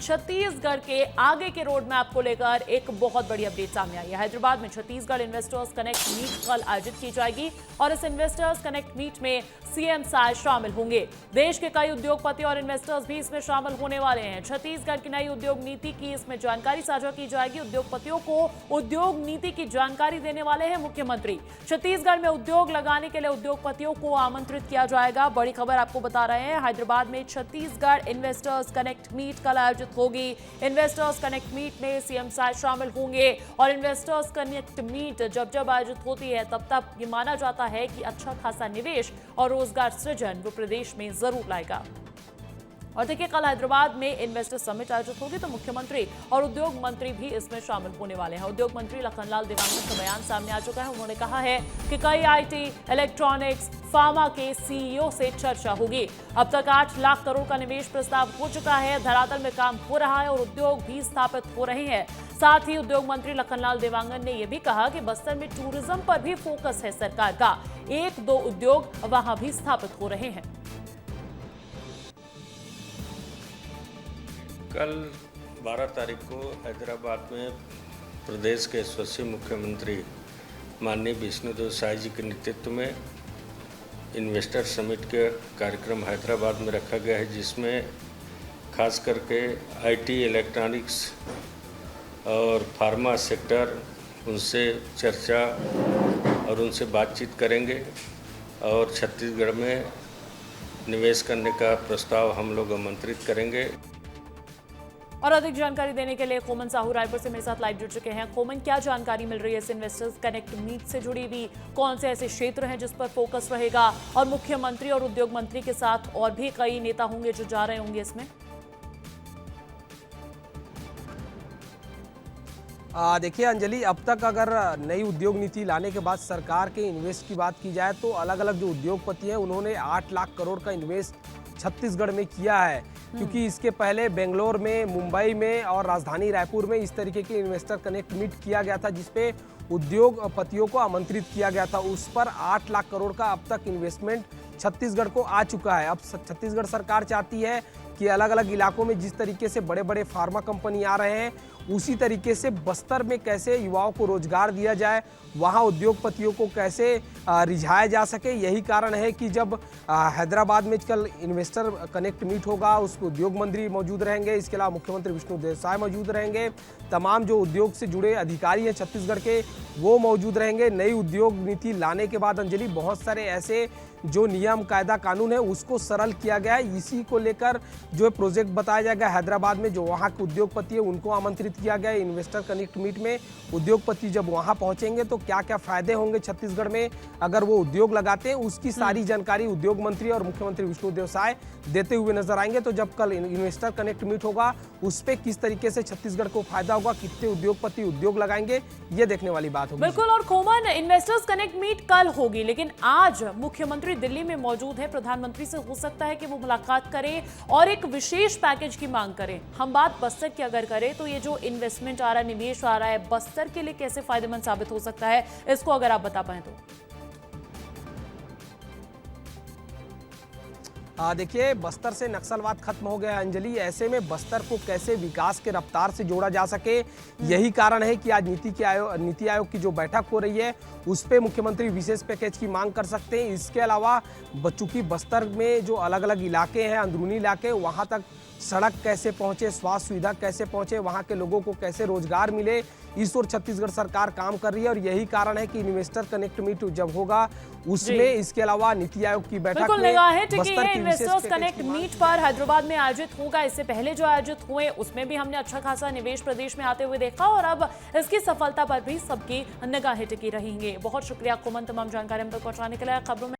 छत्तीसगढ़ के आगे के रोड मैप को लेकर एक बहुत बड़ी अपडेट सामने आई है। हैदराबाद में छत्तीसगढ़ इन्वेस्टर्स कनेक्ट मीट कल आयोजित की जाएगी और इस इन्वेस्टर्स कनेक्ट मीट में सीएम साय शामिल होंगे। देश के कई उद्योगपति और इन्वेस्टर्स भी इसमें शामिल होने वाले हैं। छत्तीसगढ़ की नई उद्योग नीति की इसमें जानकारी साझा की जाएगी। उद्योगपतियों को उद्योग नीति की जानकारी देने वाले हैं मुख्यमंत्री। छत्तीसगढ़ में उद्योग लगाने के लिए उद्योगपतियों को आमंत्रित किया जाएगा। बड़ी खबर आपको बता रहे हैं, हैदराबाद में छत्तीसगढ़ इन्वेस्टर्स कनेक्ट मीट कल आयोजित होगी। इन्वेस्टर्स कनेक्ट मीट में सीएम साय शामिल होंगे और इन्वेस्टर्स कनेक्ट मीट जब आयोजित होती है तब ये माना जाता है कि अच्छा खासा निवेश और रोजगार सृजन वो प्रदेश में जरूर लाएगा। और देखिए, कल हैदराबाद में इन्वेस्टर समिट आयोजित होगी तो मुख्यमंत्री और उद्योग मंत्री भी इसमें शामिल होने वाले हैं। उद्योग मंत्री लखनलाल देवांगन का बयान सामने आ चुका है। उन्होंने कहा है कि कई आईटी, इलेक्ट्रॉनिक्स, फार्मा के सीईओ से चर्चा होगी। अब तक 8 लाख करोड़ का निवेश प्रस्ताव हो चुका है। धरातल में काम हो रहा है और उद्योग भी स्थापित हो रहे हैं। साथ ही उद्योग मंत्री लखनलाल देवांगन ने यह भी कहा कि बस्तर में टूरिज्म पर भी फोकस है सरकार का। 1-2 उद्योग वहां भी स्थापित हो रहे हैं। कल 12 तारीख को हैदराबाद में प्रदेश के यशस्वी मुख्यमंत्री माननीय विष्णुदेव साय जी के नेतृत्व में इन्वेस्टर समिट के कार्यक्रम हैदराबाद में रखा गया है, जिसमें खास करके आईटी, इलेक्ट्रॉनिक्स और फार्मा सेक्टर उनसे चर्चा और उनसे बातचीत करेंगे और छत्तीसगढ़ में निवेश करने का प्रस्ताव हम लोग आमंत्रित करेंगे। और अधिक जानकारी देने के लिए खोमन साहू रायपुर से मेरे साथ लाइव जुड़ चुके हैं। खोमन, क्या जानकारी मिल रही है इस इन्वेस्टर्स कनेक्ट मीट से जुड़ी हुई? कौन से ऐसे क्षेत्र हैं जिस पर फोकस रहेगा? और मुख्यमंत्री और उद्योग मंत्री के साथ और भी कई नेता होंगे जो जा रहे होंगे इसमें? देखिए अंजलि, अब तक अगर नई उद्योग नीति लाने के बाद सरकार के इन्वेस्ट की बात की जाए तो अलग अलग जो उद्योगपति हैं उन्होंने 8 लाख करोड़ का इन्वेस्ट छत्तीसगढ़ में किया है, क्योंकि इसके पहले बेंगलोर में, मुंबई में और राजधानी रायपुर में इस तरीके के इन्वेस्टर कनेक्ट मीट किया गया था, जिसपे उद्योगपतियों को आमंत्रित किया गया था। उस पर 8 लाख करोड़ का अब तक इन्वेस्टमेंट छत्तीसगढ़ को आ चुका है। अब छत्तीसगढ़ सरकार चाहती है कि अलग अलग इलाकों में जिस तरीके से बड़े बड़े फार्मा कंपनी आ रहे हैं, उसी तरीके से बस्तर में कैसे युवाओं को रोजगार दिया जाए, वहाँ उद्योगपतियों को कैसे रिझाया जा सके। यही कारण है कि जब हैदराबाद में कल इन्वेस्टर कनेक्ट मीट होगा, उस उद्योग मंत्री मौजूद रहेंगे, इसके अलावा मुख्यमंत्री विष्णुदेव साय मौजूद रहेंगे, तमाम जो उद्योग से जुड़े अधिकारी हैं छत्तीसगढ़ के वो मौजूद रहेंगे। नई उद्योग नीति लाने के बाद अंजलि, बहुत सारे ऐसे जो नियम, कायदा, कानून है उसको सरल किया गया है। इसी को लेकर जो प्रोजेक्ट बताया जाएगा हैदराबाद में, जो वहाँ के उद्योगपति है उनको आमंत्रित किया गया है इन्वेस्टर कनेक्ट मीट में। उद्योगपति जब वहाँ पहुँचेंगे तो क्या क्या फायदे होंगे छत्तीसगढ़ में अगर वो उद्योग लगाते हैं, उसकी सारी जानकारी उद्योग मंत्री और मुख्यमंत्री विष्णुदेव साय देते हुए नजर आएंगे। तो जब कल इन्वेस्टर कनेक्ट मीट होगा, उस पर किस तरीके से छत्तीसगढ़ को फायदा होगा, कितने उद्योगपति उद्योग लगाएंगे, ये देखने वाली बात होगी। बिल्कुल। और खोमन, इन्वेस्टर्स कनेक्ट मीट कल होगी, लेकिन आज मुख्यमंत्री दिल्ली में मौजूद है। प्रधानमंत्री से हो सकता है कि वो मुलाकात करें और एक विशेष पैकेज की मांग करें। हम बात बस्तर की अगर करें तो ये जो इन्वेस्टमेंट आ रहा है, निवेश आ रहा है, बस्तर के लिए कैसे फायदेमंद साबित हो सकता है, इसको अगर आप बता पाए तो। देखिए, बस्तर से नक्सलवाद खत्म हो गया अंजलि। ऐसे में बस्तर को कैसे विकास के रफ्तार से जोड़ा जा सके, यही कारण है कि आज नीति आयोग की जो बैठक हो रही है उस पे मुख्यमंत्री विशेष पैकेज की मांग कर सकते हैं। इसके अलावा चूंकि बस्तर में जो अलग अलग इलाके हैं, अंदरूनी इलाके, वहाँ तक सड़क कैसे पहुँचे, स्वास्थ्य सुविधा कैसे पहुँचे, वहाँ के लोगों को कैसे रोजगार मिले, इस ओर छत्तीसगढ़ सरकार काम कर रही है। और यही कारण है कि इन्वेस्टर कनेक्ट मीट जब होगा उसमें, इसके अलावा नीति आयोग की बैठक में इन्वेस्टर्स कनेक्ट मीट पर हैदराबाद में आयोजित होगा। इससे पहले जो आयोजित हुए उसमें भी हमने अच्छा खासा निवेश प्रदेश में आते हुए देखा और अब इसकी सफलता पर भी सबकी निगाहें टिकी रहेंगी। बहुत शुक्रिया खोमन, तमाम जानकारी हम तक पहुंचाने के लिए। खबरों में